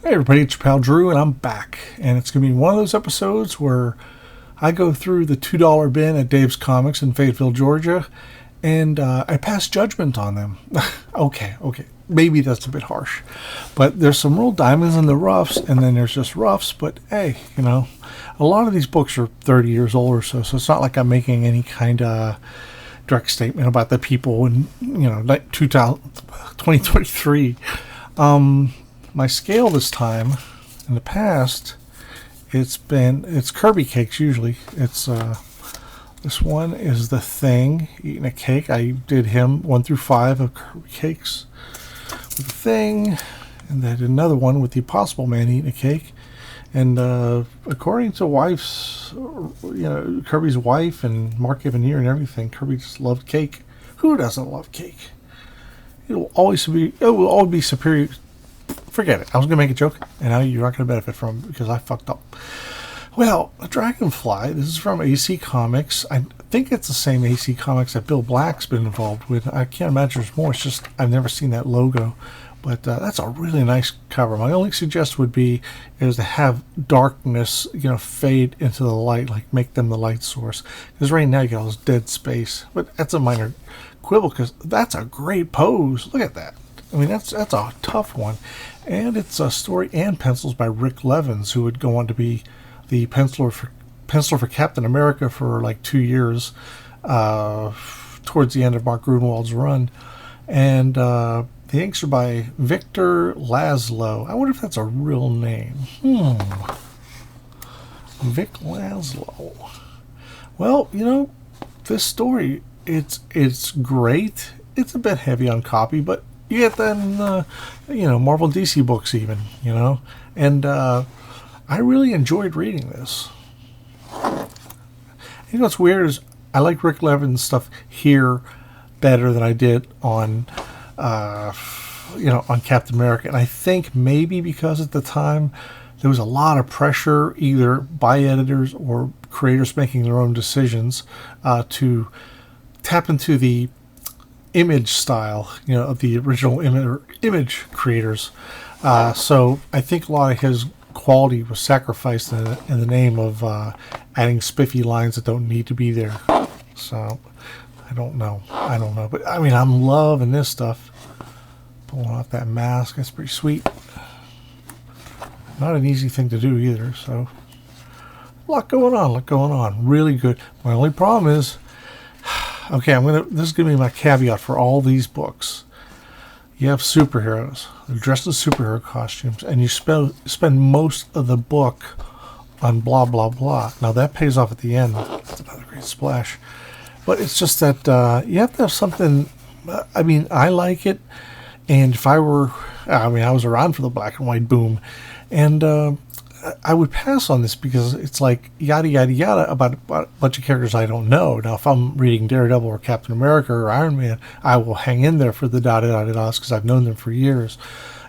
Hey everybody, it's your pal Drew, and I'm back. And it's going to be one of those episodes where I go through the $2 bin at Dave's Comics in Fayetteville, Georgia, and I pass judgment on them. okay, maybe that's a bit harsh. But there's some real diamonds in the roughs, and then there's just roughs. But hey, a lot of these books are 30 years old or so it's not like I'm making any kind of direct statement about the people in, like 2023. My scale this time, in the past, it's Kirby cakes usually. It's this one is the Thing eating a cake. I did him 1 through 5 of Kirby cakes with the Thing, and then another one with the Impossible Man eating a cake. And according to Kirby's wife and Mark Evanier and everything, Kirby just loved cake. Who doesn't love cake? It will always be superior. Forget it. I was going to make a joke, and now you're not going to benefit from it because I fucked up. Well, Dragonfly, this is from AC Comics. I think it's the same AC Comics that Bill Black's been involved with. I can't imagine there's more. It's just I've never seen that logo. But that's a really nice cover. My only suggestion is to have darkness, fade into the light, like make them the light source. Because right now you got all this dead space. But that's a minor quibble because that's a great pose. Look at that. I mean, that's a tough one. And it's a story and pencils by Rick Levins, who would go on to be the penciler for Captain America for like 2 years towards the end of Mark Gruenwald's run. And the inks are by Victor Laszlo. I wonder if that's a real name. Vic Laszlo. Well, this story, it's great. It's a bit heavy on copy, but you get that in, Marvel DC books even, And I really enjoyed reading this. What's weird is I like Rick Levin's stuff here better than I did on, on Captain America. And I think maybe because at the time there was a lot of pressure either by editors or creators making their own decisions to tap into the image style, of the original image creators. So I think a lot of his quality was sacrificed in the name of adding spiffy lines that don't need to be there. So I don't know. But I mean, I'm loving this stuff. Pulling off that mask, that's pretty sweet. Not an easy thing to do either. So a lot going on. Really good. My only problem is, okay, this is gonna be my caveat for all these books. You have superheroes. They're dressed in superhero costumes, and you spend most of the book on blah blah blah. Now that pays off at the end. That's another great splash. But it's just that you have to have something. I mean, I like it, and if I was around for the black and white boom, and I would pass on this because it's like yada yada yada about a bunch of characters I don't know. Now, if I'm reading Daredevil or Captain America or Iron Man, I will hang in there for the da-da-da-da-das because I've known them for years.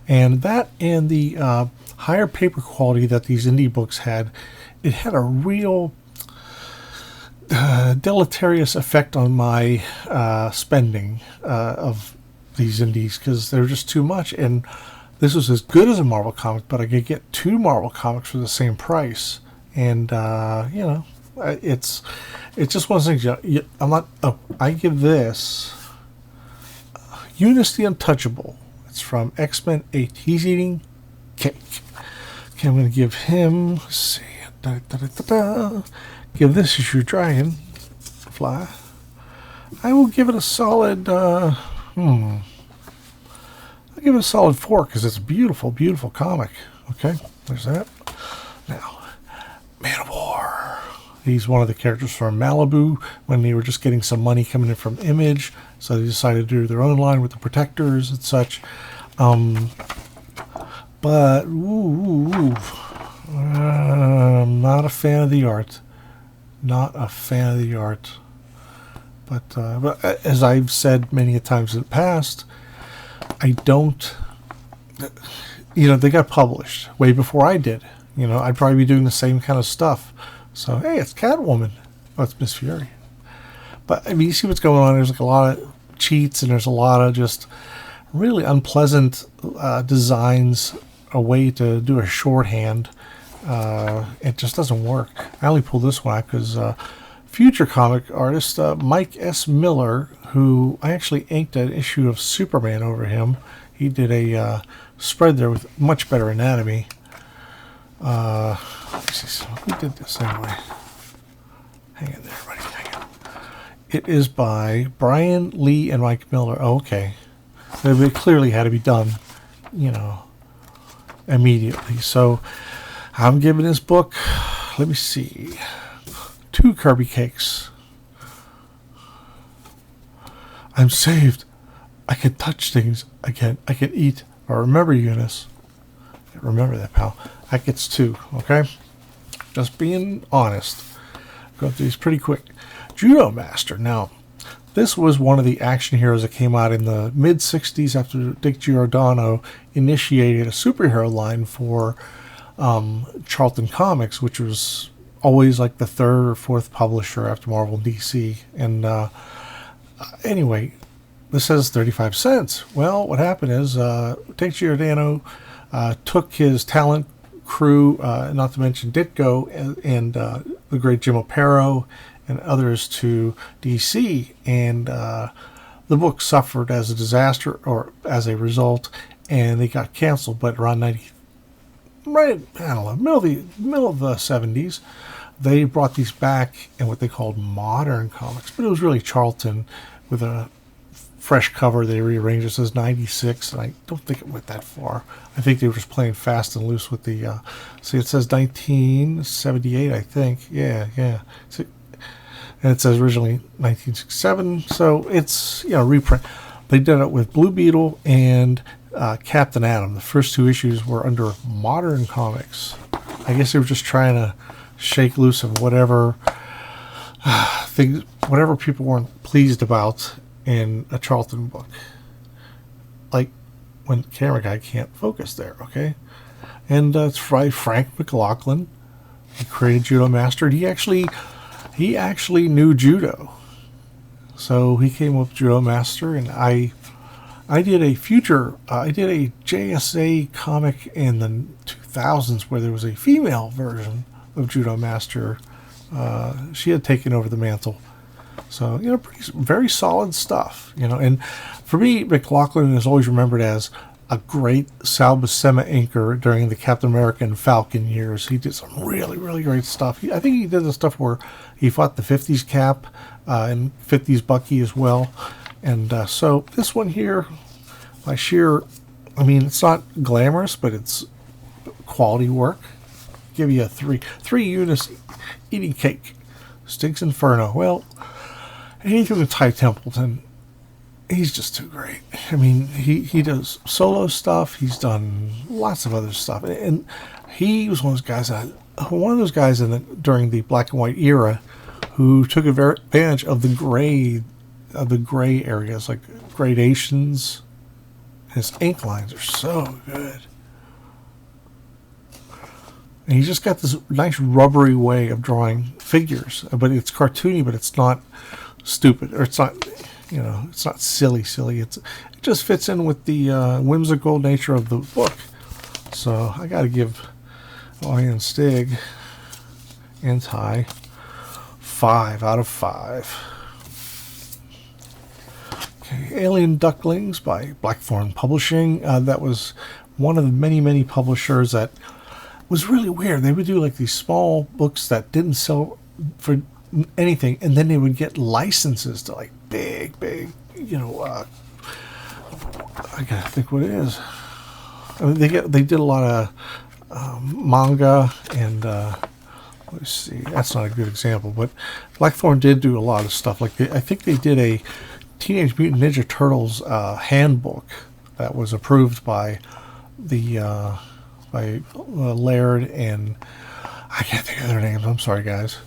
And that and the higher paper quality that these indie books had, it had a real deleterious effect on my spending of these indies because they're just too much. And this was as good as a Marvel comic, but I could get 2 Marvel comics for the same price. And, it's just one of those things. I give this Eunice the Untouchable. It's from X-Men 8. He's eating cake. Okay, I'm going to give him, let's see, give this as your Dragonfly. I will give it a solid, I'll give it a solid 4 because it's a beautiful, beautiful comic. Okay, there's that. Now, Man of War. He's one of the characters from Malibu when they were just getting some money coming in from Image, so they decided to do their own line with the Protectors and such. But I'm not a fan of the art. But as I've said many times in the past, I don't, they got published way before I did. I'd probably be doing the same kind of stuff. So, hey, it's Catwoman. Oh, it's Miss Fury. But, I mean, you see what's going on. There's like a lot of cheats and there's a lot of just really unpleasant designs a way to do a shorthand. It just doesn't work. I only pulled this one out because future comic artist Mike S. Miller, who I actually inked an issue of Superman over him. He did a spread there with much better anatomy. Let's see, so who did this anyway? Hang in there, buddy. Hang on. It is by Brian Lee and Mike Miller. Oh, okay. It clearly had to be done, immediately. So I'm giving this book, let me see, 2 Kirby cakes. I'm saved. I can touch things again. I can eat. Or remember, Eunice. Remember that, pal. That gets 2, okay? Just being honest. Go through these pretty quick. Judo Master. Now, this was one of the action heroes that came out in the mid-'60s after Dick Giordano initiated a superhero line for Charlton Comics, which was always like the 3rd or 4th publisher after Marvel and DC. And anyway, this says 35 cents. Well, what happened is Dick Giordano took his talent crew, not to mention Ditko and the great Jim Aparo and others, to DC, and the book suffered as a disaster or as a result, and they got canceled. But around middle of the 70s, they brought these back in what they called modern comics, but it was really Charlton with a fresh cover. They rearranged it. It says 96, and I don't think it went that far. I think they were just playing fast and loose with the see, it says 1978, I think. Yeah. See, and it says originally 1967, so it's reprint. They did it with Blue Beetle and Captain Atom. The first 2 issues were under modern comics. I guess they were just trying to shake loose of whatever things, whatever people weren't pleased about in a Charlton book, like when the camera guy can't focus there. Okay, and it's Frank McLaughlin. He created Judo Master. He actually knew judo, so he came up with Judo Master. And I did a JSA comic in the 2000s where there was a female version of Judo Master. She had taken over the mantle. So, very solid stuff, and for me, McLaughlin is always remembered as a great Sal Buscema inker during the Captain America and Falcon years. He did some really, really great stuff. I think he did the stuff where he fought the 50s Cap and 50s Bucky as well. And so this one here, it's not glamorous, but it's quality work. Give you a 3 units eating cake. Stinks Inferno. Well, anything with Ty Templeton, he's just too great. He does solo stuff. He's done lots of other stuff, and he was one of those guys during the black and white era who took advantage of the gray areas, like gradations. His ink lines are so good, and he's just got this nice rubbery way of drawing figures. But it's cartoony, but it's not stupid, or it's not, it's not silly. It just fits in with the whimsical nature of the book. So I got to give Ian Stig and Ty 5 out of 5. Okay, Alien Ducklings by Blackthorn Publishing. That was one of the many publishers that was really weird. They would do like these small books that didn't sell for anything, and then they would get licenses to like big, I gotta think what it is. They did a lot of manga, and let's see, that's not a good example, but Blackthorn did do a lot of stuff. Like I think they did a Teenage Mutant Ninja Turtles handbook that was approved by the Laird, and I can't think of their names. I'm sorry, guys.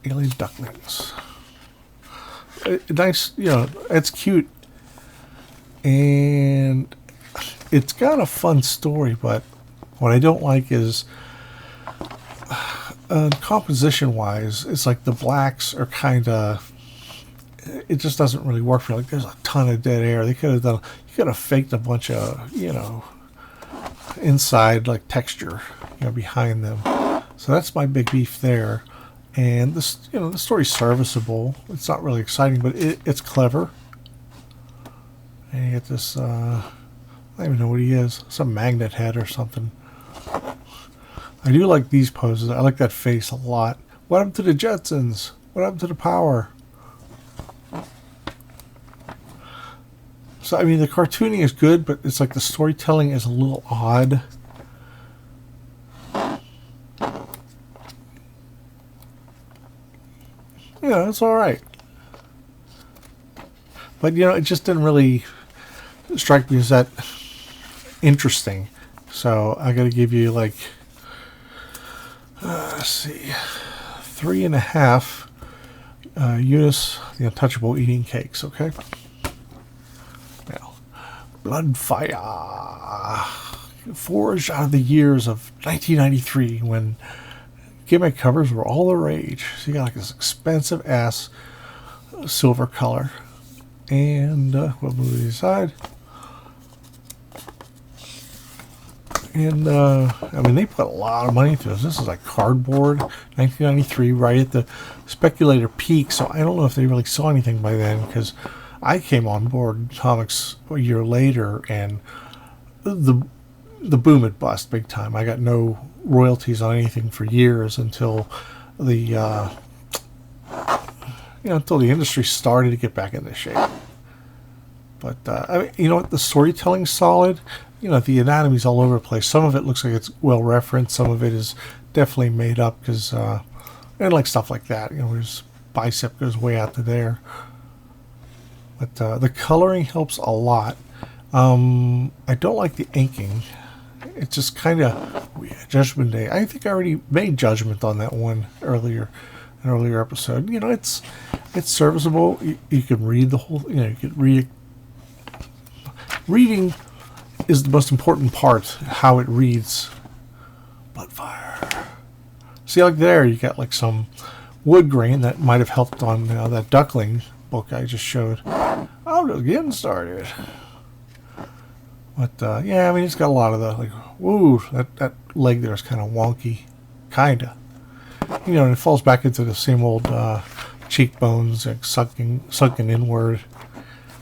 Alien Ducklings. Nice, it's cute, and it's got a fun story, but what I don't like is composition wise, it's like the blacks are kind of, it just doesn't really work for me. Like, there's a ton of dead air. They could have done, you could have faked a bunch of, inside like texture, behind them. So that's my big beef there. And this, the story's serviceable. It's not really exciting, but it's clever. And you get this, I don't even know what he is, some magnet head or something. I do like these poses. I like that face a lot. What happened to the Jetsons? What happened to the power? So, I mean, the cartooning is good, but it's like the storytelling is a little odd. It's alright. But, it just didn't really strike me as that interesting. So, I gotta give you, like, let's see, 3.5 Eunice, the Untouchable, eating cakes, okay? Now, Bloodfire. Forged out of the years of 1993 when gimmick covers were all the rage. So you got like this expensive ass silver color. And we'll move to the side. And I mean, they put a lot of money into this. This is like cardboard, 1993, right at the speculator peak. So I don't know if they really saw anything by then, because I came on board comics a year later, and the boom had bust big time. I got no royalties on anything for years until the until the industry started to get back into shape. But I mean, you know what? The storytelling's solid. The anatomy's all over the place. Some of it looks like it's well referenced. Some of it is definitely made up, because and like stuff like that. His bicep goes way out to there. But the coloring helps a lot. I don't like the inking. It's just kind of Judgment Day. I think I already made Judgment on that one earlier episode. It's serviceable. You can read the whole. You can read. Reading is the most important part. How it reads. Bloodfire. See, like there, you got like some wood grain that might have helped on that Duckling book I just showed. I'm just getting started. But yeah, I mean, it's got a lot of the like, woo, that leg there is kind of wonky, kinda. And it falls back into the same old cheekbones, like sunken inward.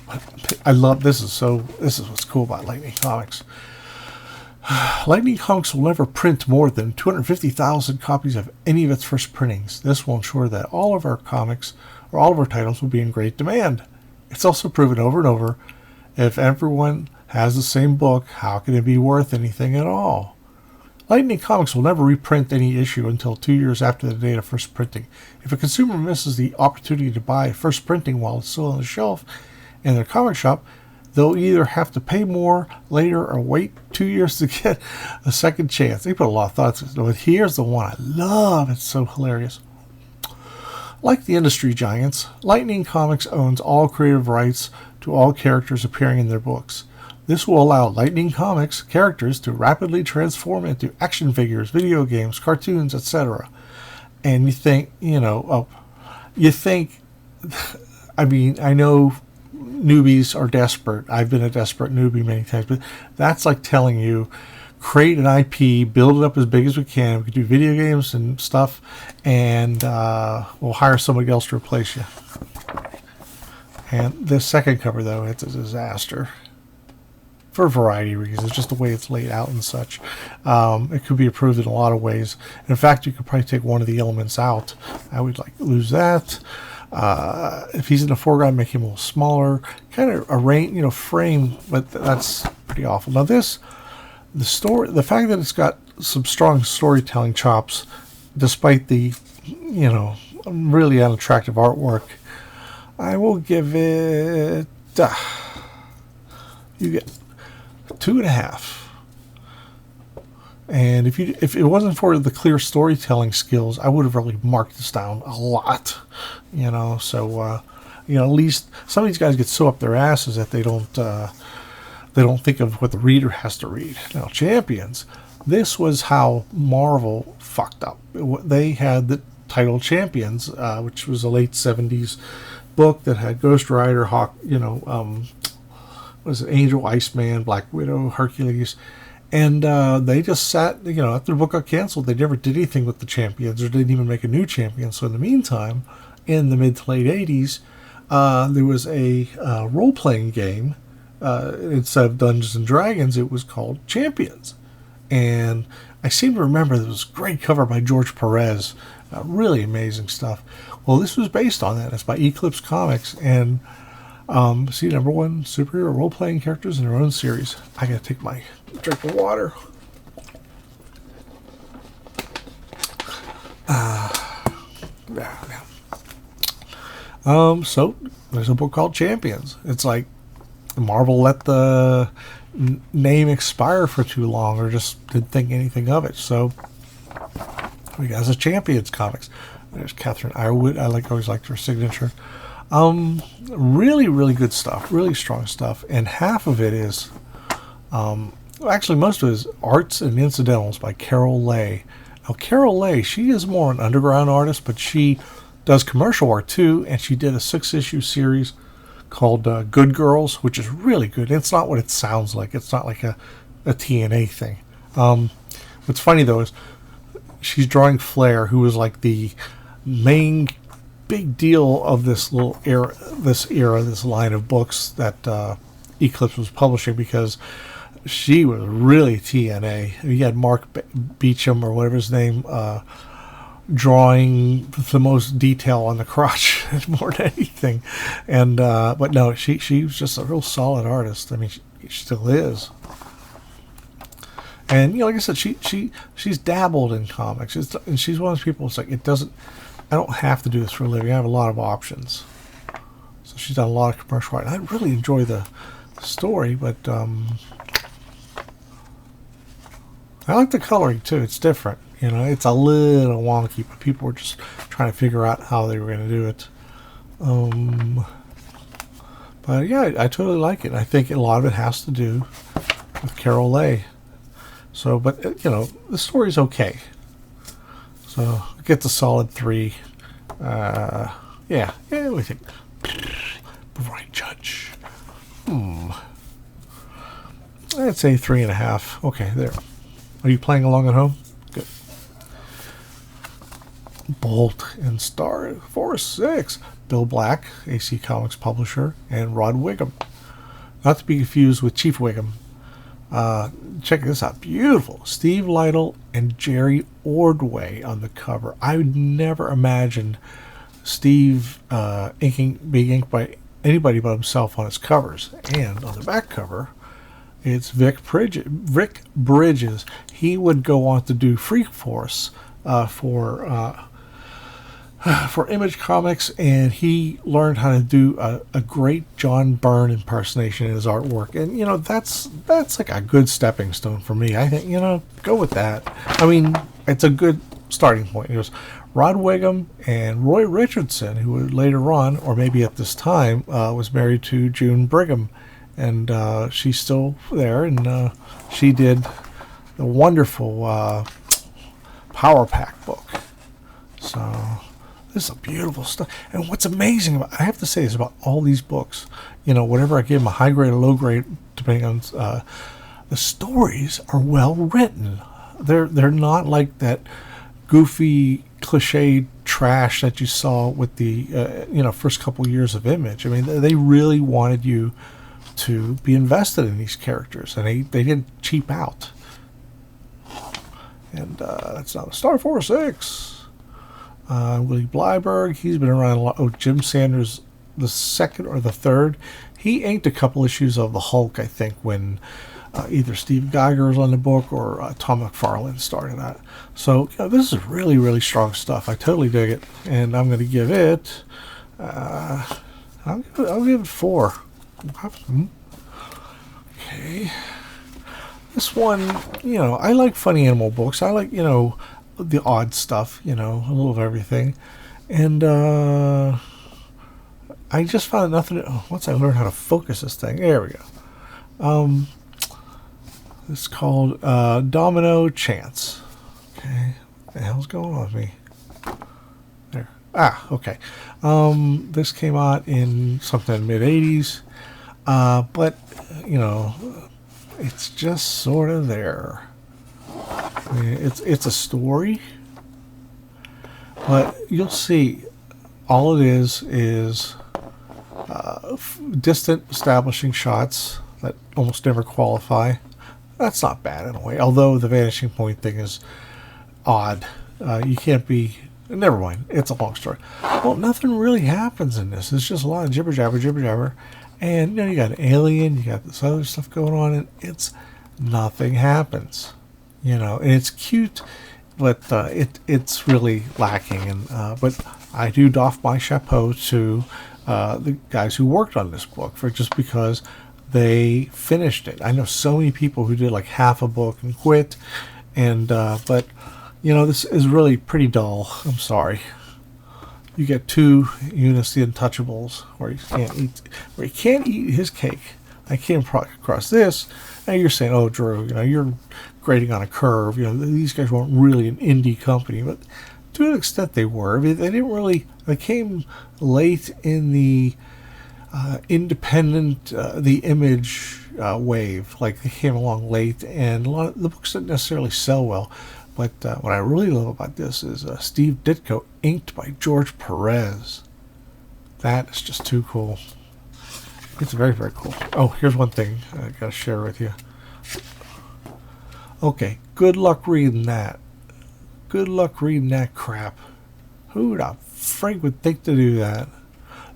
But I love this. This is what's cool about Lightning Comics. Lightning Comics will never print more than 250,000 copies of any of its first printings. This will ensure that all of our comics or all of our titles will be in great demand. It's also proven over and over, if everyone has the same book, how can it be worth anything at all? Lightning Comics will never reprint any issue until 2 years after the date of first printing. If a consumer misses the opportunity to buy first printing while it's still on the shelf in their comic shop, they'll either have to pay more later or wait 2 years to get a second chance. They put a lot of thoughts into it. But here's the one I love. It's so hilarious. Like the industry giants, Lightning Comics owns all creative rights to all characters appearing in their books. This will allow Lightning Comics characters to rapidly transform into action figures, video games, cartoons, etc. And you think, I mean, I know newbies are desperate. I've been a desperate newbie many times, but that's like telling you, create an IP, build it up as big as we can. We can do video games and stuff, and we'll hire somebody else to replace you. And this second cover, though, it's a disaster. For a variety of reasons, just the way it's laid out and such. It could be improved in a lot of ways. In fact, you could probably take one of the elements out. I would lose that. If he's in the foreground, make him a little smaller. Kind of arrange, frame, but that's pretty awful. Now the fact that it's got some strong storytelling chops, despite the, really unattractive artwork, I will give it, you get 2.5. And if it wasn't for the clear storytelling skills, I would have really marked this down a lot. So at least some of these guys get so up their asses that they don't think of what the reader has to read. Now, Champions, this was how Marvel fucked up. They had the title Champions, which was a late 70s book that had Ghost Rider, Hawk, what is it, Angel, Iceman, Black Widow, Hercules, and they just sat, after the book got canceled, they never did anything with the champions or didn't even make a new champion. So in the meantime, in the mid to late 80s, there was a role-playing game. Instead of Dungeons and Dragons, it was called Champions. And I seem to remember there was a great cover by George Perez. Really amazing stuff. Well, this was based on that. It's by Eclipse Comics. And see, number one, superhero role-playing characters in their own series. I gotta take my drink of water. So there's a book called Champions. It's like Marvel let the name expire for too long, or just didn't think anything of it. So we got the Champions comics. There's Catherine Irewood. Always liked her signature. Really, really good stuff. Really strong stuff. And half of it is, actually most of it is arts and incidentals by Carol Leigh. Now, Carol Leigh, she is more an underground artist, but she does commercial art too, and she did a 6-issue series called Good Girls, which is really good. It's not what it sounds like. It's not like a TNA thing. What's funny though is she's drawing Flair, who was like the main big deal of this little era, this line of books that Eclipse was publishing, because she was really TNA. You had Mark Beecham, or whatever his name, drawing the most detail on the crotch more than anything. And but no, she was just a real solid artist. I mean, she still is. And like I said, she's dabbled in comics, and she's one of those people. It's like, I don't have to do this for a living. I have a lot of options. So she's done a lot of commercial art. And I really enjoy the story, but I like the coloring too. It's different. It's a little wonky, but people were just trying to figure out how they were going to do it. But yeah, I totally like it. I think a lot of it has to do with Carol Leigh. So, but the story's okay. So it gets a solid 3. Yeah, we think. Before I judge, I'd say 3.5. Okay, there. Are you playing along at home? Good. Bolt and Star Force 6. Bill Black, AC Comics publisher, and Rod Wiggum. Not to be confused with Chief Wiggum. Check this out. Beautiful. Steve Lytle and Jerry Ordway on the cover. I would never imagined Steve being inked by anybody but himself on his covers. And on the back cover, it's Vic Bridges. He would go on to do Freak Force for Image Comics, and he learned how to do a great John Byrne impersonation in his artwork. And that's like a good stepping stone for me. I think go with that. I mean, it's a good starting point. It was Rod Wiggum and Roy Richardson, who would later on, or maybe at this time, was married to June Brigham, and she's still there, and she did the wonderful Power Pack book. So this is beautiful stuff. And what's amazing I have to say is about all these books, whatever I give them, a high grade or low grade, depending on the stories are well written. They're not like that goofy cliche trash that you saw with the first couple years of Image. I mean, they really wanted you to be invested in these characters, and they didn't cheap out. And that's not Star Force 6. Willie Blyberg, he's been around a lot. Oh, Jim Sanders, the second or the third. He inked a couple issues of the Hulk, I think, when either Steve Geiger was on the book or Tom McFarlane started that. So this is really, really strong stuff. I totally dig it, and I'm going to give it. I'll give it 4. Okay. This one, I like funny animal books. I like, the odd stuff, a little of everything. And I just found nothing. Once I learned how to focus this thing, there we go. It's called Domino Chance. Okay, what the hell's going on with me? There. Okay. This came out in something mid 80s, but you know, it's just sort of there. I mean, it's a story, but you'll see. All it is distant establishing shots that almost never qualify. That's not bad in a way, although the vanishing point thing is odd. You can't be. Never mind. It's a long story. Well, nothing really happens in this. It's just a lot of jibber jabber, and you know you got an alien, you got this other stuff going on, and nothing happens. You know, and it's cute, but it's really lacking. And but I do doff my chapeau to the guys who worked on this book for just because they finished it. I know so many people who did like half a book and quit, and but you know this is really pretty dull. I'm sorry. You get 2 units, the Untouchables, where he can't eat his cake. I came across this, and you're saying, "Oh, Drew, you know you're grading on a curve." You know these guys weren't really an indie company, but to an extent they were. I mean, they didn't really. They came late in the independent, the Image wave. Like they came along late, and a lot of the books didn't necessarily sell well. But what I really love about this is Steve Ditko, inked by George Perez. That is just too cool. It's very, very cool. Oh, here's one thing I gotta share with you. Okay, good luck reading that. Good luck reading that crap. Who the frig would think to do that?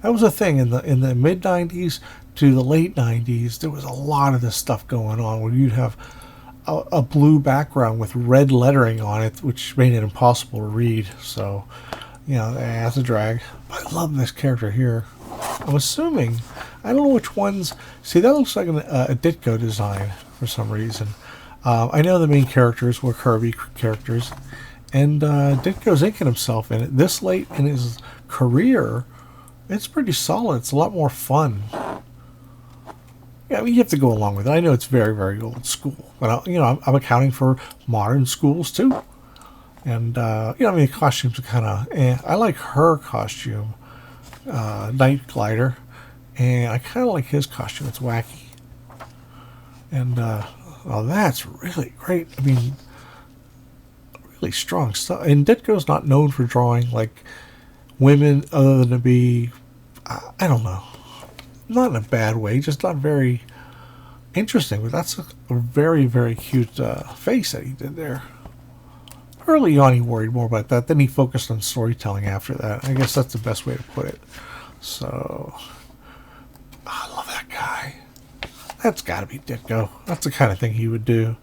That was a thing in the mid '90s to the late '90s. There was a lot of this stuff going on where you'd have a blue background with red lettering on it, which made it impossible to read. So, you know, that's a drag. But I love this character here. I'm assuming, I don't know which ones. See, that looks like a Ditko design for some reason. I know the main characters were Kirby characters, and Ditko's inking himself in it. This late in his career, it's pretty solid. It's a lot more fun. Yeah, I mean, you have to go along with it. I know it's very, very old school, but you know, I'm accounting for modern schools too. And you know, I mean, the costumes are kind of. I like her costume, Night Glider, and I kind of like his costume. It's wacky, and well, that's really great. I mean, really strong stuff. And Ditko's not known for drawing like women, other than to be, I don't know. Not in a bad way, just not very interesting. But that's a very, very cute face that he did there. Early on, he worried more about that. Then he focused on storytelling after that. I guess that's the best way to put it. So, I love that guy. That's got to be Ditko. That's the kind of thing he would do.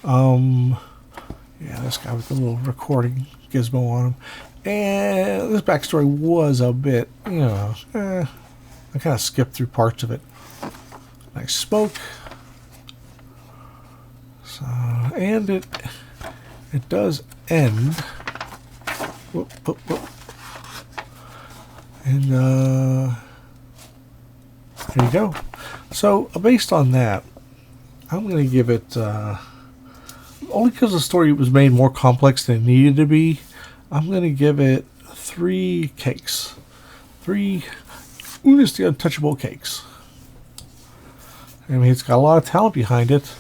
Yeah, this guy with the little recording gizmo on him. And this backstory was a bit, you know, I kind of skipped through parts of it. Nice smoke. So, and it does end. Whoop, whoop, whoop. And there you go. So based on that, I'm going to give it only because the story was made more complex than it needed to be. I'm going to give it 3 cakes. 3 Unis the Untouchable cakes. I mean, it's got a lot of talent behind it.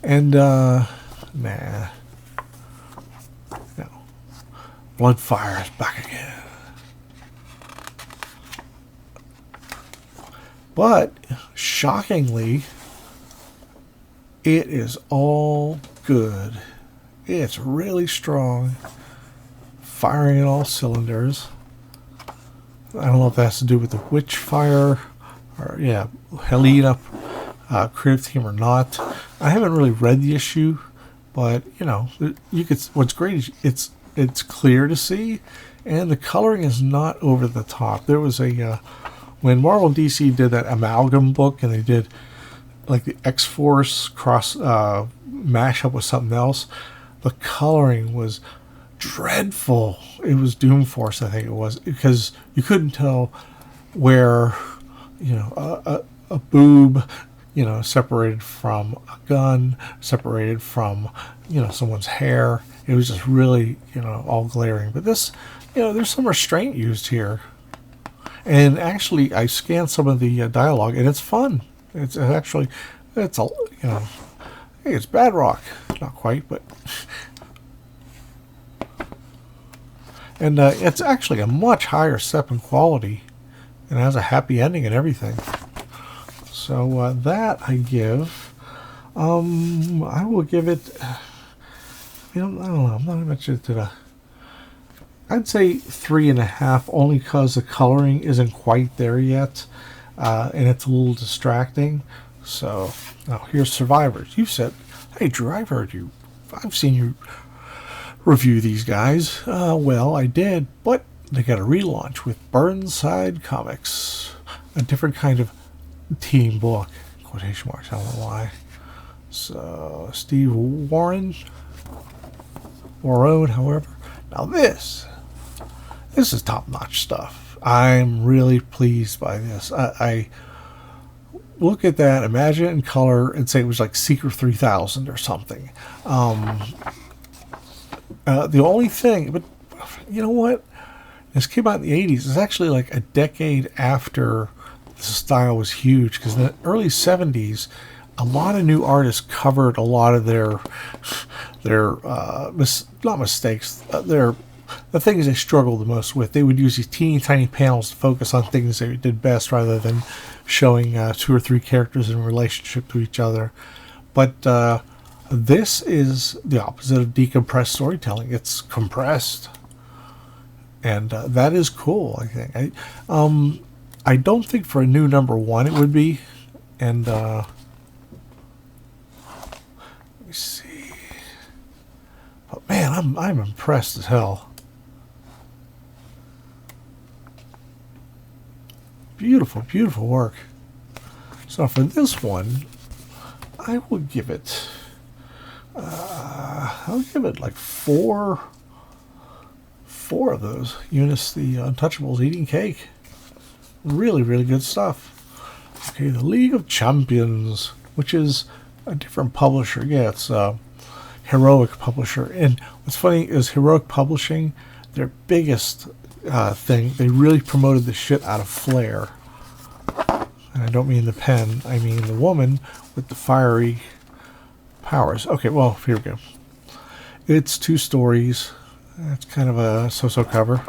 And, nah. No. Bloodfire is back again. But, shockingly, it is all good. It's really strong. Firing in all cylinders. I don't know if that has to do with the Witch Fire or, yeah, Helena creative team or not. I haven't really read the issue, but, you know, you could. What's great is it's clear to see, and the coloring is not over the top. There was a, when Marvel and DC did that amalgam book, and they did, like, the X-Force cross, mash up with something else, the coloring was dreadful. It was Doom Force, I think it was, because you couldn't tell where, you know, a boob separated from a gun, separated from, someone's hair. It was just really, all glaring. But this, there's some restraint used here. And actually, I scanned some of the dialogue, and it's fun. It's actually, it's a, hey, it's bad rock. Not quite, but. And it's actually a much higher step in quality, and has a happy ending and everything. So that I give. I will give it. I don't know. I'm not much into the. I'd say 3.5, only because the coloring isn't quite there yet, and it's a little distracting. So now here's Survivors. You said, "Hey Drew, I've heard you. I've seen you review these guys." Well, I did, but they got a relaunch with Burnside Comics, a different kind of team book. Quotation marks. I don't know why. So Steve Warren, however. Now this is top-notch stuff. I'm really pleased by this. I look at that, imagine it in color, and say it was like Seeker 3000 or something. The only thing, but you know what? This came out in the 80s. It's actually like a decade after the style was huge, because in the early 70s, a lot of new artists covered a lot of their not mistakes, the things they struggled the most with. They would use these teeny tiny panels to focus on things they did best, rather than showing 2 or 3 characters in relationship to each other. But this is the opposite of decompressed storytelling. It's compressed, and that is cool. I think. I don't think for a new #1 it would be, and let me see. But man, I'm impressed as hell. Beautiful, beautiful work. So for this one, I will give it. I'll give it like 4 of those. Eunice the Untouchables eating cake. Really, really good stuff. Okay, the League of Champions, which is a different publisher. Yeah, it's Heroic Publisher. And what's funny is Heroic Publishing, their biggest thing, they really promoted the shit out of Flair. And I don't mean the pen, I mean the woman with the fiery powers. Okay, well, here we go. It's 2 stories. It's kind of a so-so cover.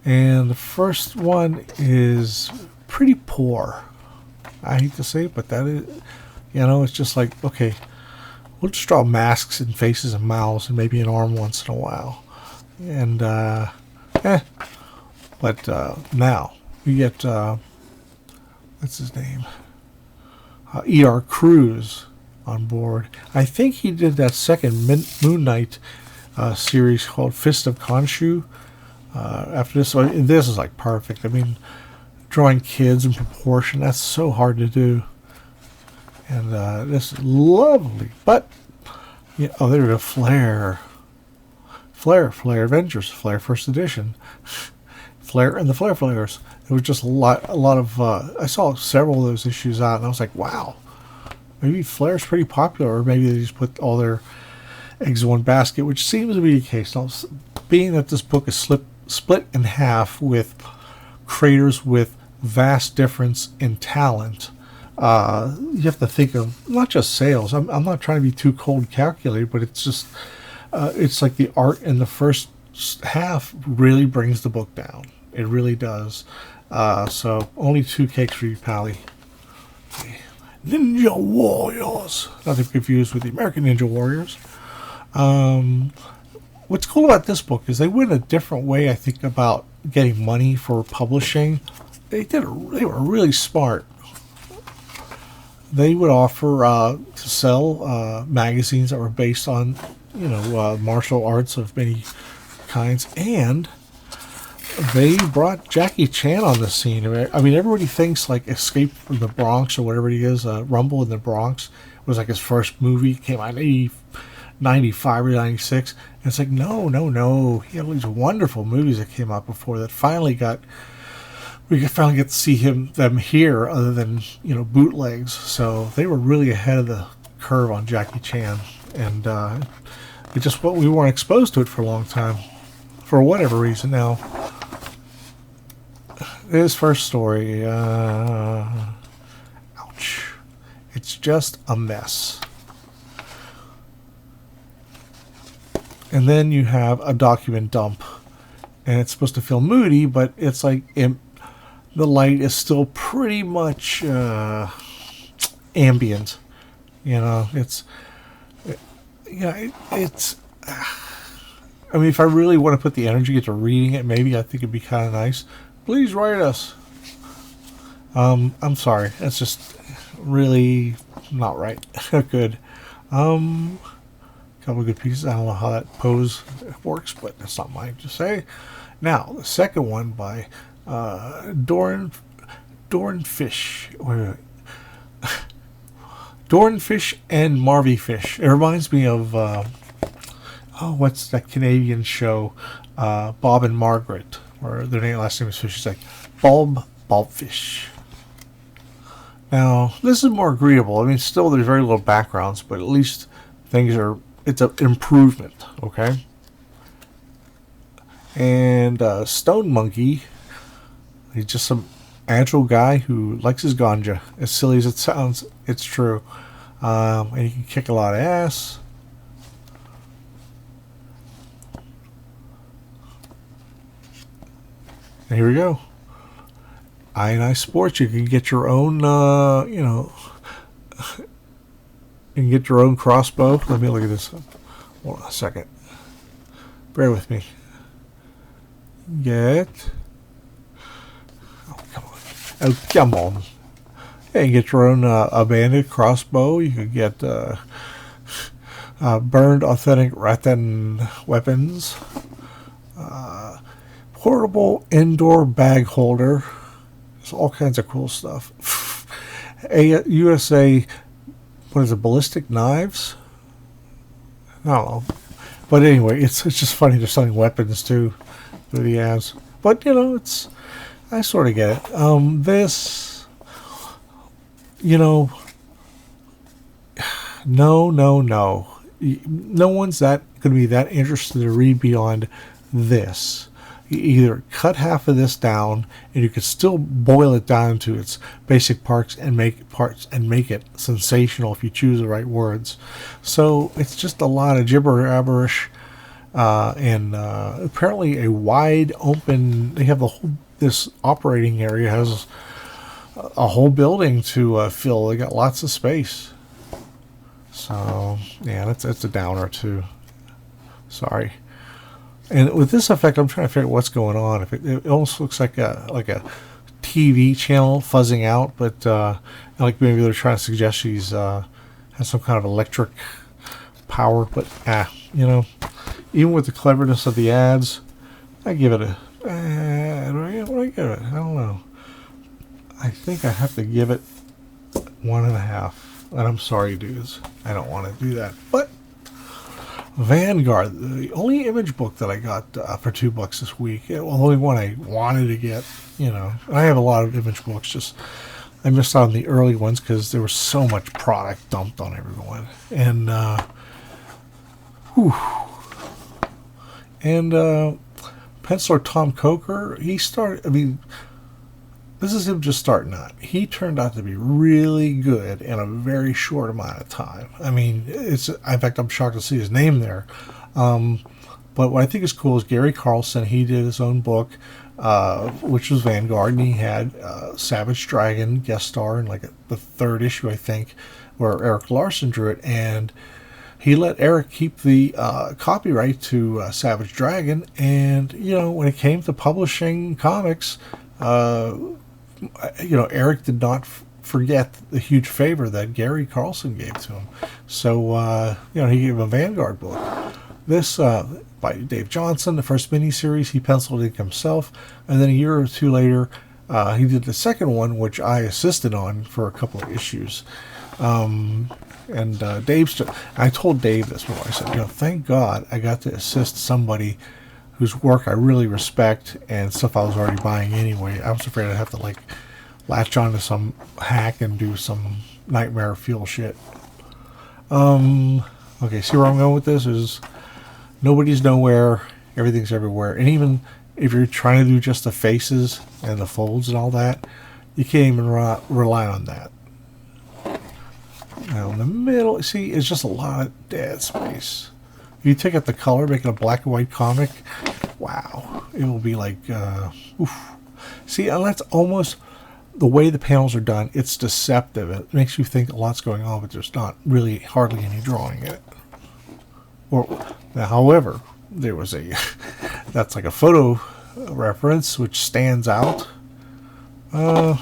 And the first one is pretty poor. I hate to say it, but that is, it's just like, okay, we'll just draw masks and faces and mouths and maybe an arm once in a while. And, But now we get, what's his name? E.R. Cruz on board. I think he did that second Moon Knight series called Fist of Khonshu. After this, so this is like perfect. I mean, drawing kids in proportion, that's so hard to do. And this is lovely. But, oh, there we go, Flair Avengers, Flair First Edition. Flair and the Flair Flares. It was just a lot of, I saw several of those issues out, and I was like, wow, maybe Flair's pretty popular, or maybe they just put all their eggs in one basket, which seems to be the case. Now, being that this book is split in half with creators with vast difference in talent, you have to think of not just sales. I'm not trying to be too cold calculated, but it's just, it's like the art in the first half really brings the book down. It really does. So only 2 cakes for you, Pally. Okay. Ninja Warriors. Not to be confused with the American Ninja Warriors. What's cool about this book is they went a different way, I think, about getting money for publishing. They were really smart. They would offer to sell magazines that were based on, martial arts of many kinds, and they brought Jackie Chan on the scene. I mean, everybody thinks like Escape from the Bronx or whatever it is, Rumble in the Bronx was like his first movie, came out in 95 or 96. And it's like, no. He had all these wonderful movies that came out before that finally got we could finally get to see them here, other than bootlegs. So they were really ahead of the curve on Jackie Chan, and it just what we weren't exposed to it for a long time, for whatever reason. Now, his first story, ouch, it's just a mess. And then you have a document dump, and it's supposed to feel moody, but it's like the light is still pretty much ambient. It's I mean, if I really want to put the energy into reading it, maybe I think it'd be kind of nice. Please write us. I'm sorry, that's just really not right. Good. Couple of good pieces. I don't know how that pose works, but that's not mine to say. Now, the second one by Dornfish. Wait. Dornfish and Marvy Fish. It reminds me of what's that Canadian show, Bob and Margaret, where their last name is Fish. It's like Bobfish. Now, this is more agreeable. I mean, still there's very little backgrounds, but at least it's an improvement, okay? And Stone Monkey, he's just some agile guy who likes his ganja. As silly as it sounds, it's true. And he can kick a lot of ass. And here we go. I Sports. You can get your own, you can get your own crossbow. Let me look at this. Hold on a second. Bear with me. Oh, come on. Yeah, you can get your own a bandit crossbow. You can get burned authentic rattan weapons. Portable indoor bag holder. There's all kinds of cool stuff. USA, what is it, ballistic knives? I don't know. But anyway, it's just funny they're selling weapons too through the ads. But I sort of get it. This, no. No one's going to be that interested to read beyond this. You either cut half of this down, and you could still boil it down to its basic parts and make it sensational if you choose the right words. So it's just a lot of gibberish, and apparently a wide open. They have this operating area has a whole building to fill. They got lots of space. So yeah, that's a downer too. Sorry. And with this effect, I'm trying to figure out what's going on. If it almost looks like a TV channel fuzzing out, but like maybe they're trying to suggest she's has some kind of electric power. But even with the cleverness of the ads, I give it a. What do I give it? I don't know. I think I have to give it 1.5. And I'm sorry, dudes. I don't want to do that, but. Vanguard, the only image book that I got for $2 this week. Well, the only one I wanted to get, I have a lot of image books. Just I missed out on the early ones because there was so much product dumped on everyone. And penciler Tom Coker, he started. I mean, this is him just starting out. He turned out to be really good in a very short amount of time. I mean, in fact, I'm shocked to see his name there. But what I think is cool is Gary Carlson. He did his own book, which was Vanguard, and he had Savage Dragon guest star in the third issue, I think, where Eric Larson drew it, and he let Eric keep the copyright to Savage Dragon. And when it came to publishing comics, Eric did not forget the huge favor that Gary Carlson gave to him. So, he gave him a Vanguard book. This, by Dave Johnson, the first miniseries, he penciled it himself. And then a year or two later, he did the second one, which I assisted on for a couple of issues. I told Dave this before. I said, thank God I got to assist somebody whose work I really respect and stuff I was already buying anyway. I was afraid I'd have to like latch on to some hack and do some nightmare fuel shit. Okay, see where I'm going with this? Is nobody's nowhere, everything's everywhere, and even if you're trying to do just the faces and the folds and all that, you can't even rely on that. Now in the middle, see, it's just a lot of dead space. If you take out the color, make it a black and white comic, wow, it will be like, oof. See, and that's almost the way the panels are done. It's deceptive. It makes you think a lot's going on, but there's not really hardly any drawing in it. Or, now, however, there was a, that's like a photo reference which stands out. It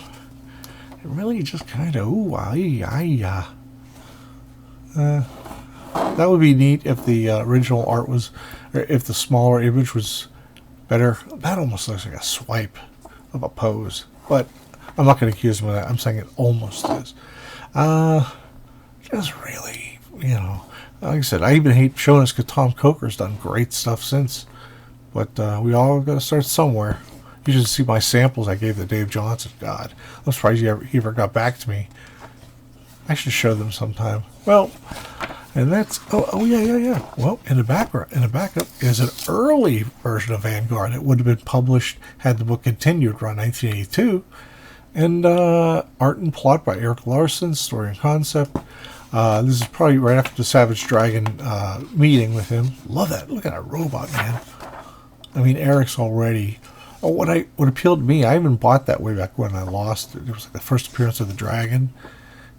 really just kind of, ooh, that would be neat if the original art was, or if the smaller image was better. That almost looks like a swipe of a pose, but I'm not going to accuse him of that. I'm saying it almost is. Just really, you know, like I said, I even hate showing this because Tom Coker's done great stuff since, but we all got to start somewhere. You should see my samples I gave to Dave Johnson. God, I'm surprised he ever got back to me. I should show them sometime. Well, and that's yeah. Well, in the backup is an early version of Vanguard. It would have been published had the book continued around 1982. And art and plot by Eric Larson, story and concept. This is probably right after the Savage Dragon meeting with him. Love that. Look at that robot, man. I mean, Eric's already. Oh, what appealed to me, I even bought that way back when I lost it. It was like the first appearance of the dragon.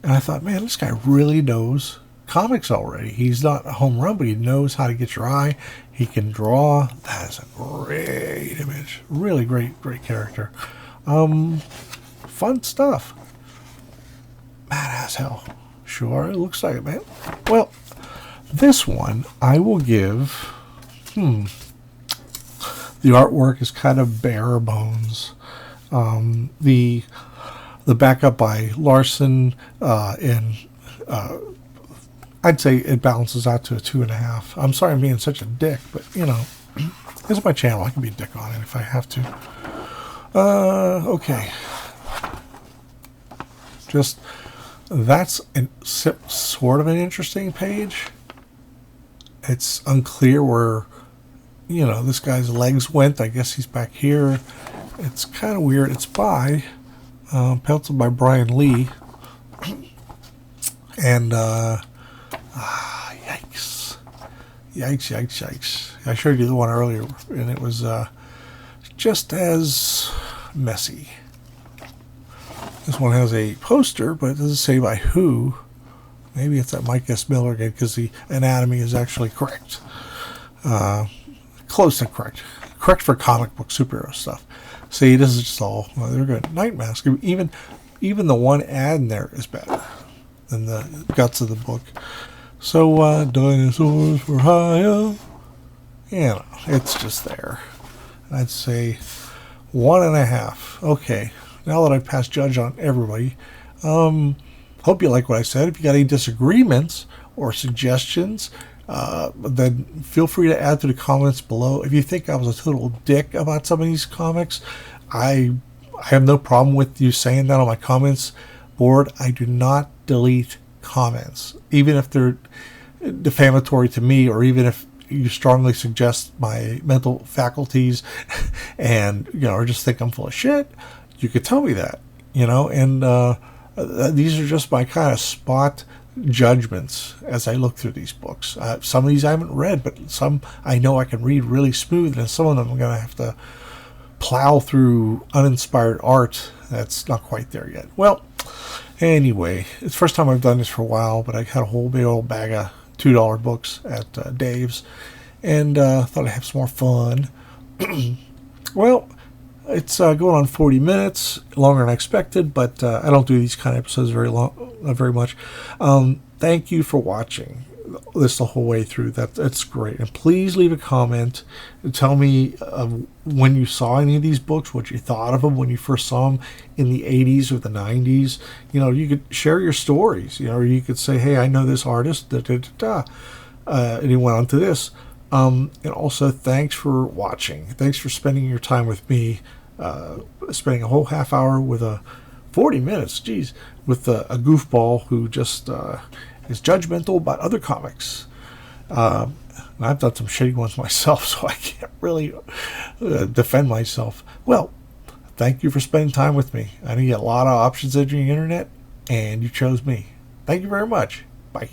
And I thought, man, this guy really knows comics already. He's not a home run, but he knows how to get your eye. He can draw. That is a great image. Really great character. Fun stuff. Mad as hell. Sure, it looks like it, man. Well, this one I will give. The artwork is kind of bare bones. The backup by Larson and I'd say it balances out to a 2.5. I'm sorry I'm being such a dick, but you know, this is my channel. I can be a dick on it if I have to. Okay. Just that's sort of an interesting page. It's unclear where, you know, this guy's legs went. I guess he's back here. It's kind of weird. It's by penciled by Brian Lee, and yikes! I showed you the one earlier, and it was just as messy. This one has a poster, but it doesn't say by who. Maybe it's that Mike S. Miller again, because the anatomy is actually correct. Close to correct. Correct for comic book superhero stuff. See, this is just all, well, they're good. Night Mask. Even the one ad in there is better than the guts of the book. So, dinosaurs were high up. You know, it's just there. I'd say 1.5. Okay. Now that I've passed judge on everybody, hope you like what I said. If you got any disagreements or suggestions, then feel free to add to the comments below. If you think I was a total dick about some of these comics, I have no problem with you saying that on my comments board. I do not delete comments, even if they're defamatory to me, or even if you strongly suggest my mental faculties and, you know, or just think I'm full of shit. You could tell me that, you know, and these are just my kind of spot judgments as I look through these books. Some of these I haven't read, but some I know I can read really smooth, and some of them I'm going to have to plow through uninspired art that's not quite there yet. Well, anyway, it's the first time I've done this for a while, but I had a whole big old bag of $2 books at Dave's, and thought I'd have some more fun. Well, it's going on 40 minutes, longer than I expected, but I don't do these kind of episodes very much. Thank you for watching this the whole way through. That's great. And please leave a comment and tell me when you saw any of these books, what you thought of them when you first saw them in the 80s or the 90s. You know, you could share your stories, you know, or you could say, hey, I know this artist, and he went on to this. And also, thanks for watching. Thanks for spending your time with me. Spending a whole half hour with 40 minutes, geez, with a goofball who just is judgmental about other comics. And I've done some shitty ones myself, so I can't really defend myself. Well, thank you for spending time with me. I know you get a lot of options on the internet, and you chose me. Thank you very much. Bye.